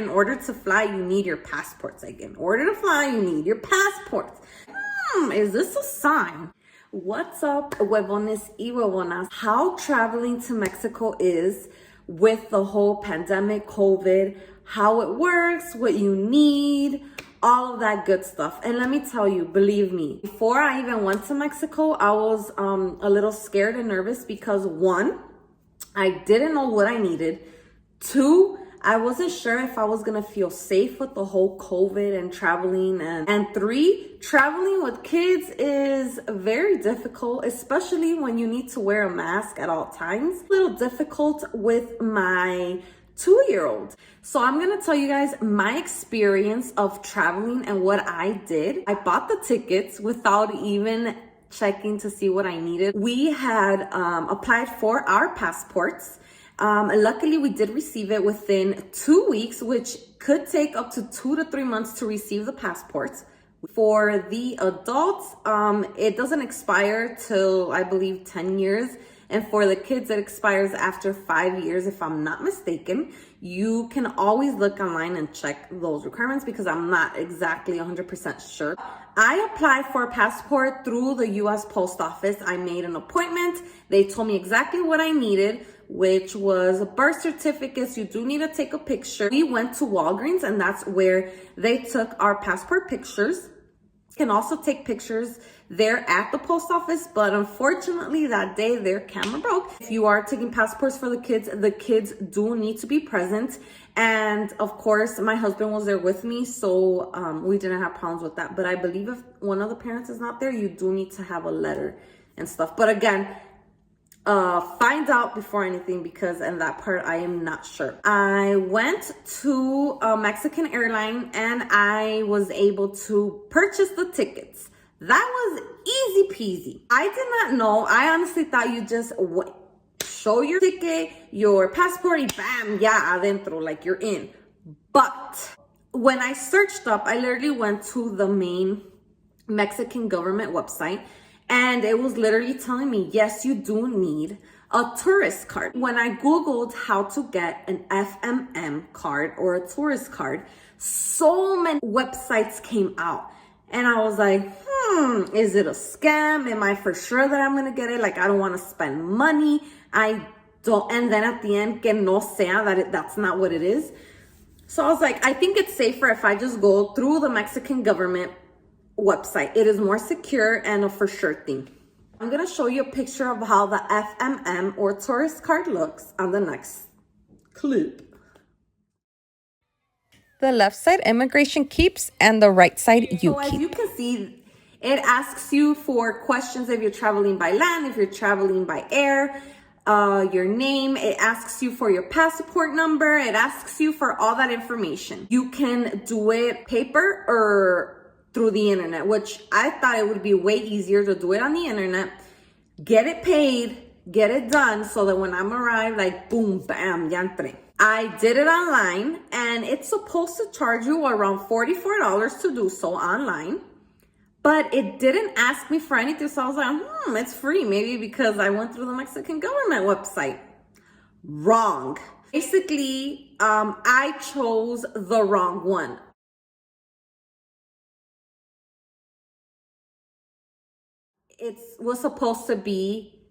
In order to fly, you need your passports. Like, in order to fly, you need your passports. Is this a sign? What's up, huevones y huevonas? How traveling to Mexico is with the whole pandemic, COVID, how it works, what you need, all of that good stuff. And let me tell you, believe me, before I even went to Mexico, I was a little scared and nervous because one, I didn't know what I needed. Two, I wasn't sure if I was gonna feel safe with the whole COVID and traveling. And three, traveling with kids is very difficult, especially when you need to wear a mask at all times. A little difficult with my 2-year-old. So I'm gonna tell you guys my experience of traveling and what I did. I bought the tickets without even checking to see what I needed. We had applied for our passports. Luckily, we did receive it within 2 weeks, which could take up to 2 to 3 months to receive the passports. For the adults, it doesn't expire till, I believe, 10 years. And for the kids, it expires after 5 years, if I'm not mistaken. You can always look online and check those requirements because I'm not exactly 100% sure. I applied for a passport through the US Post Office. I made an appointment. They told me exactly what I needed, which was birth certificates. You do need to take a picture. We went to Walgreens and that's where they took our passport pictures. You can also take pictures there at the post office, but unfortunately that day their camera broke. If you are taking passports for the kids do need to be present. And of course, my husband was there with me, so we didn't have problems with that. But I believe if one of the parents is not there, you do need to have a letter and stuff. But again, find out before anything because in that part I am not sure. I went to a Mexican airline and I was able to purchase the tickets. That was easy peasy. I did not know. I honestly thought you just show your ticket, your passport, and bam, ya adentro, like you're in. But when I searched up, I literally went to the main Mexican government website. And it was literally telling me, yes, you do need a tourist card. When I Googled how to get an FMM card or a tourist card, so many websites came out. And I was like, is it a scam? Am I for sure that I'm gonna get it? Like, I don't wanna spend money. I don't, and then at the end, que no sea, that's not what it is. So I was like, I think it's safer if I just go through the Mexican government website. It is more secure and a for sure thing. I'm gonna show you a picture of how the FMM or tourist card looks on the next clip. The left side immigration keeps and the right side you keep. As you can see, it asks you for questions if you're traveling by land, if you're traveling by air, your name. It asks you for your passport number. It asks you for all that information. You can do it paper or through the internet, which I thought it would be way easier to do it on the internet, get it paid, get it done, so that when I'm arrived, like boom, bam, ya entré. I did it online and it's supposed to charge you around $44 to do so online, but it didn't ask me for anything. So I was like, it's free. Maybe because I went through the Mexican government website. Wrong. Basically, I chose the wrong one. It was supposed to be,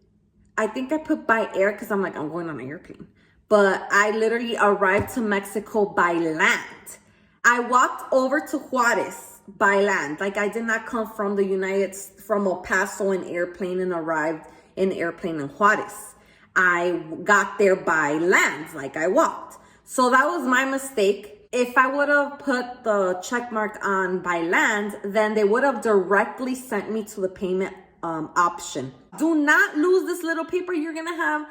I think I put by air because I'm like, I'm going on an airplane. But I literally arrived to Mexico by land. I walked over to Juarez by land. Like, I did not come from from El Paso in airplane and arrived in airplane in Juarez. I got there by land, like I walked. So that was my mistake. If I would have put the check mark on by land, then they would have directly sent me to the payment option. Do not lose this little paper. You're gonna have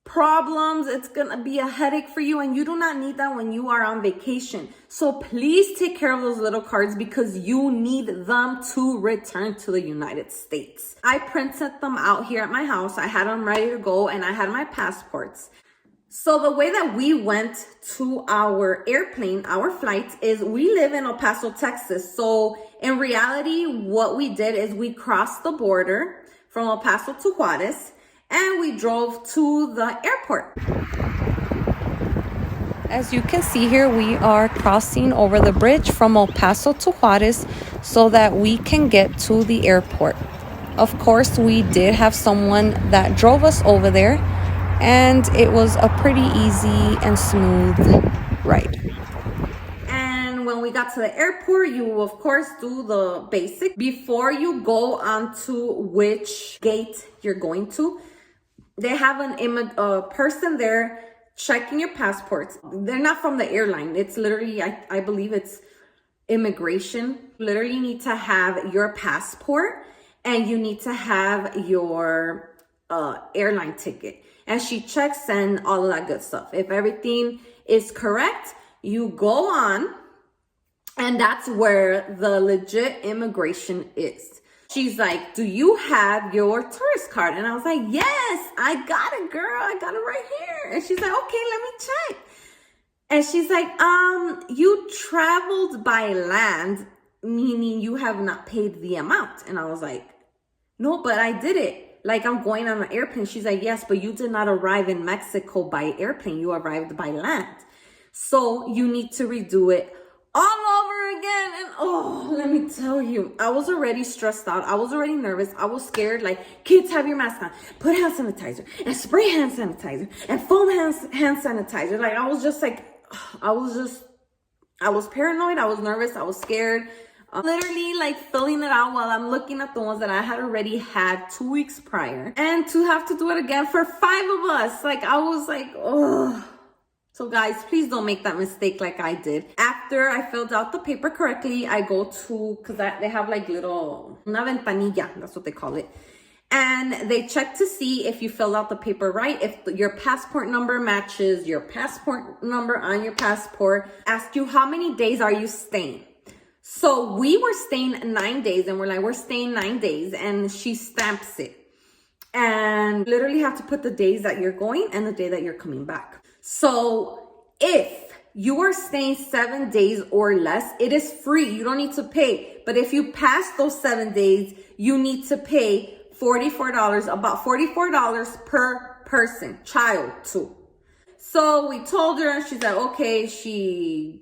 problems. It's gonna be a headache for you, and you do not need that when you are on vacation. So please take care of those little cards because you need them to return to the United States. I printed them out here at my house. I had them ready to go and I had my passports. So the way that we went to our airplane, our flight, is we live in El Paso, Texas. So in reality, what we did is we crossed the border from El Paso to Juarez and we drove to the airport. As you can see here, we are crossing over the bridge from El Paso to Juarez so that we can get to the airport. Of course, we did have someone that drove us over there, and it was a pretty easy and smooth ride. And when we got to the airport, you of course do the basic. Before you go on to which gate you're going to, they have a person there checking your passports. They're not from the airline. It's literally, I believe it's immigration. You literally need to have your passport and you need to have your airline ticket. And she checks and all of that good stuff. If everything is correct, you go on, and that's where the legit immigration is. She's like, do you have your tourist card? And I was like, yes, I got it, girl. I got it right here. And she's like, okay, let me check. And she's like, you traveled by land, meaning you have not paid the amount. And I was like, no, but I did it. Like, I'm going on an airplane. She's like, yes, but you did not arrive in Mexico by airplane. You arrived by land. So you need to redo it all over again. And oh, let me tell you, I was already stressed out. I was already nervous. I was scared. Like, kids, have your mask on, put hand sanitizer and spray hand sanitizer and foam hand sanitizer. Like, I was just like, I was paranoid. I was nervous. I was scared. Literally like filling it out while I'm looking at the ones that I had already had 2 weeks prior, and to have to do it again for 5 of us. Like, I was like, oh. So guys, please don't make that mistake like I did. After I filled out the paper correctly, I go to, because they have like little, una ventanilla, that's what they call it. And they check to see if you filled out the paper right, if your passport number matches your passport number on your passport. Ask you how many days are you staying. So we were staying 9 days, and we're like, we're staying 9 days, and she stamps it. And literally have to put the days that you're going and the day that you're coming back. So if you are staying 7 days or less, it is free. You don't need to pay. But if you pass those 7 days, you need to pay $44, about $44 per person, child too. So we told her, and she's like, okay.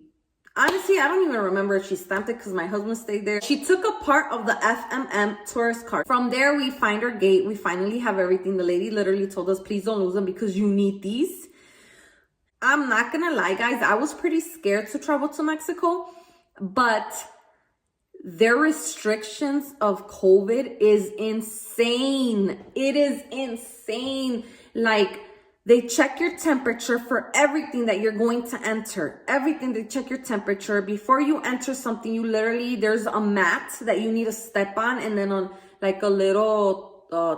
Honestly, I don't even remember if she stamped it because my husband stayed there. She took a part of the FMM tourist card. From there, we find our gate. We finally have everything. The lady literally told us, please don't lose them because you need these. I'm not gonna lie, guys. I was pretty scared to travel to Mexico, but their restrictions of COVID is insane. It is insane. Like, they check your temperature for everything that you're going to enter. Everything, they check your temperature. Before you enter something, you literally, there's a mat that you need to step on, and then on like a little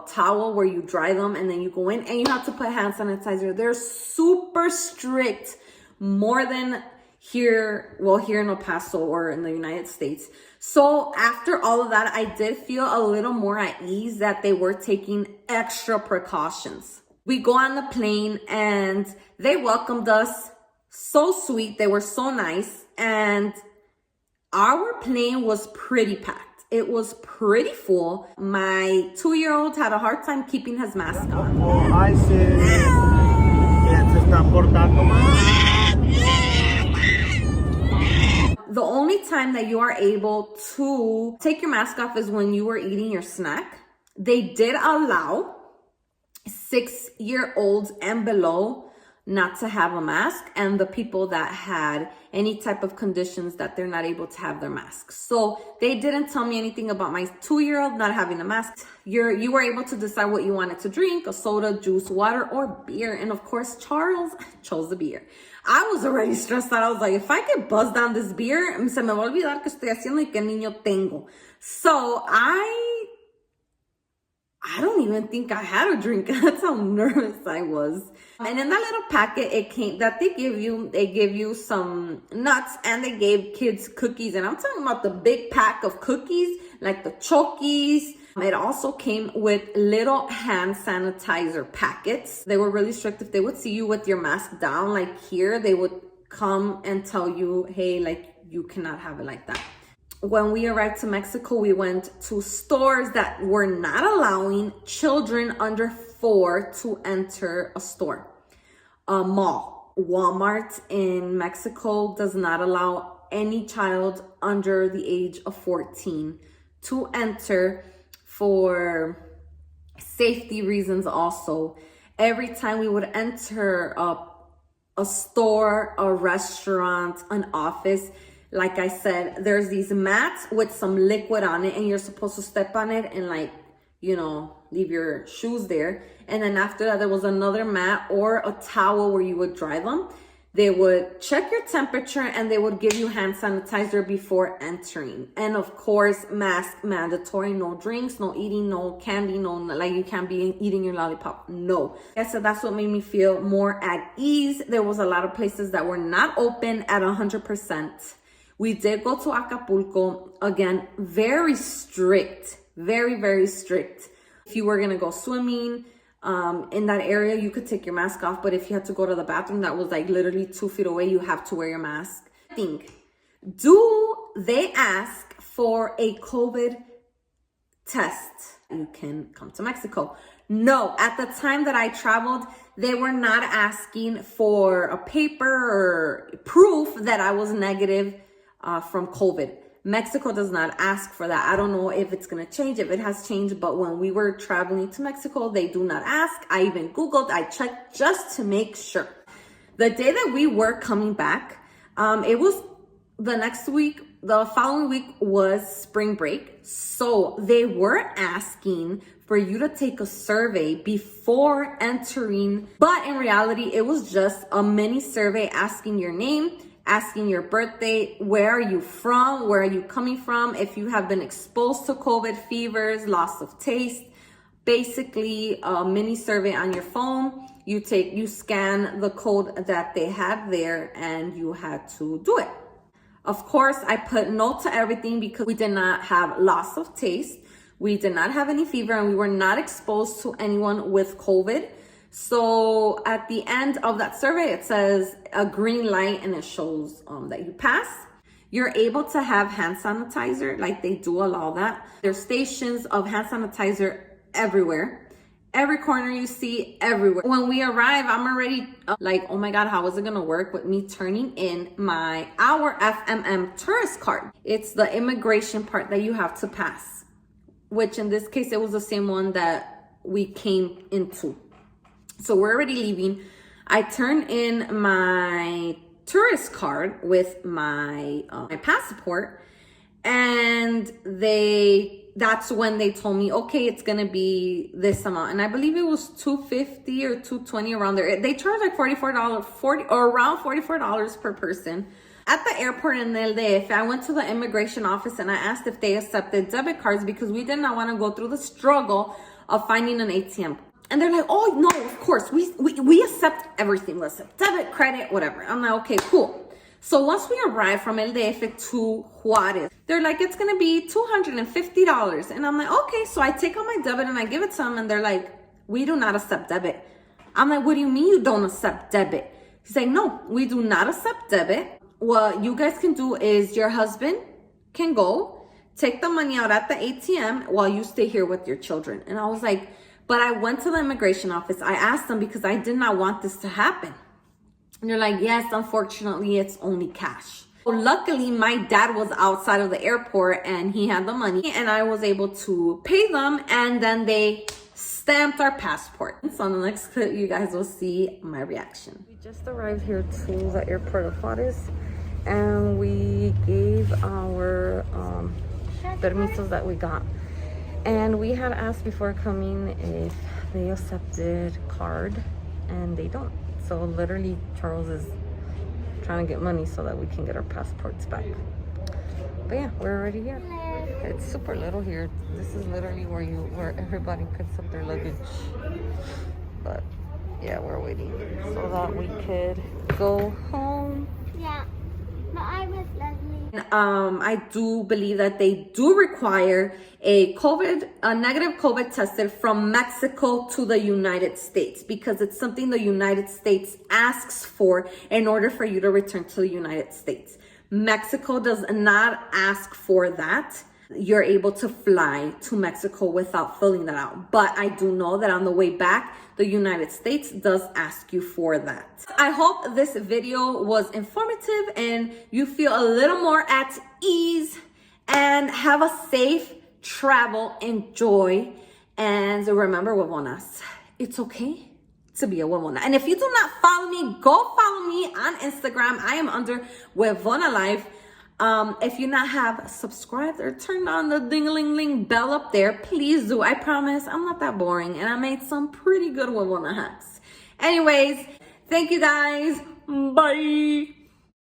towel where you dry them, and then you go in and you have to put hand sanitizer. They're super strict, more than here, well, here in El Paso or in the United States. So after all of that, I did feel a little more at ease that they were taking extra precautions. We go on the plane and they welcomed us. So sweet. They were so nice. And our plane was pretty packed. It was pretty full. My 2-year-old had a hard time keeping his mask on. The only time that you are able to take your mask off is when you were eating your snack. They did allow 6-year-olds and below not to have a mask, and the people that had any type of conditions that they're not able to have their masks. So they didn't tell me anything about my 2-year-old not having a mask. You were able to decide what you wanted to drink, a soda, juice, water, or beer. And of course, Charles chose the beer. I was already stressed out. I was like, if I get buzzed down this beer, se me va a olvidar que estoy haciendo y qué niño tengo. So I don't even think I had a drink. That's how nervous I was. And in that little packet, it came that they give you some nuts, and they gave kids cookies. And I'm talking about the big pack of cookies, like the Chokis. It also came with little hand sanitizer packets. They were really strict. If they would see you with your mask down, like here, they would come and tell you, hey, like, you cannot have it like that. When we arrived to Mexico, we went to stores that were not allowing children under 4 to enter a store, a mall. Walmart in Mexico does not allow any child under the age of 14 to enter for safety reasons also. Every time we would enter a store, a restaurant, an office, like I said, there's these mats with some liquid on it, and you're supposed to step on it and like, leave your shoes there. And then after that, there was another mat or a towel where you would dry them. They would check your temperature and they would give you hand sanitizer before entering. And of course, mask mandatory, no drinks, no eating, no candy, no, like you can't be eating your lollipop. No. So that's what made me feel more at ease. There was a lot of places that were not open at 100%. We did go to Acapulco. Again, very strict, very, very strict. If you were going to go swimming, in that area, you could take your mask off, but if you had to go to the bathroom that was like literally 2 feet away, you have to wear your mask. Do they ask for a COVID test? You can come to Mexico. No, at the time that I traveled, they were not asking for a paper or proof that I was negative from COVID. Mexico does not ask for that. I don't know if it's going to change, if it has changed, but when we were traveling to Mexico, they do not ask. I even Googled, I checked just to make sure. The day that we were coming back, it was the next week, the following week was spring break. So they were asking for you to take a survey before entering. But in reality, it was just a mini survey asking your name, asking your birthday, where are you from, where are you coming from, if you have been exposed to COVID, fevers, loss of taste. Basically, a mini survey on your phone. You scan the code that they had there and you had to do it. Of course, I put no to everything because we did not have loss of taste. We did not have any fever and we were not exposed to anyone with COVID. So at the end of that survey, it says a green light and it shows that you pass. You're able to have hand sanitizer, like they do allow that. There's stations of hand sanitizer everywhere. Every corner you see, everywhere. When we arrive, I'm already like, oh my God, how is it gonna work with me turning in our FMM tourist card? It's the immigration part that you have to pass, which in this case, it was the same one that we came into. So we're already leaving. I turn in my tourist card with my passport, and that's when they told me, okay, it's gonna be this amount, and I believe it was $250 or $220 around there. They charge like around $44 per person. At the airport in El DF, I went to the immigration office and I asked if they accepted debit cards because we did not want to go through the struggle of finding an ATM. And they're like, oh, no, of course, we accept everything. Let's accept debit, credit, whatever. I'm like, okay, cool. So once we arrive from El DF to Juarez, they're like, it's going to be $250. And I'm like, okay. So I take out my debit and I give it to them. And they're like, we do not accept debit. I'm like, what do you mean you don't accept debit? He's like, no, we do not accept debit. What you guys can do is your husband can go take the money out at the ATM while you stay here with your children. And I was like, but I went to the immigration office. I asked them because I did not want this to happen. And they're like, yes, unfortunately, it's only cash. Well, luckily, my dad was outside of the airport and he had the money and I was able to pay them. And then they stamped our passport. So on the next clip, you guys will see my reaction. We just arrived here to the airport of Juarez and we gave our permisos that we got. And we had asked before coming if they accepted card, and they don't. So literally, Charles is trying to get money so that we can get our passports back. But yeah, we're already here. It's super little here. This is literally where everybody picks up their luggage. But yeah, we're waiting so that we could go home. Yeah, but I was lovely. I do believe that they do require a negative COVID tested from Mexico to the United States because it's something the United States asks for in order for you to return to the United States. Mexico does not ask for that. you're able to fly to Mexico without filling that out. But I do know that on the way back, the United States does ask you for that. I hope this video was informative and you feel a little more at ease, and have a safe travel. Enjoy. And remember, huevonas, it's okay to be a huevona. And if you do not follow me, go follow me on Instagram. I am under HUEVONALIFE. If you not have subscribed or turned on the ding-a-ling-ling bell up there, please do. I promise I'm not that boring, and I made some pretty good huevona hacks. Anyways, thank you guys. Bye.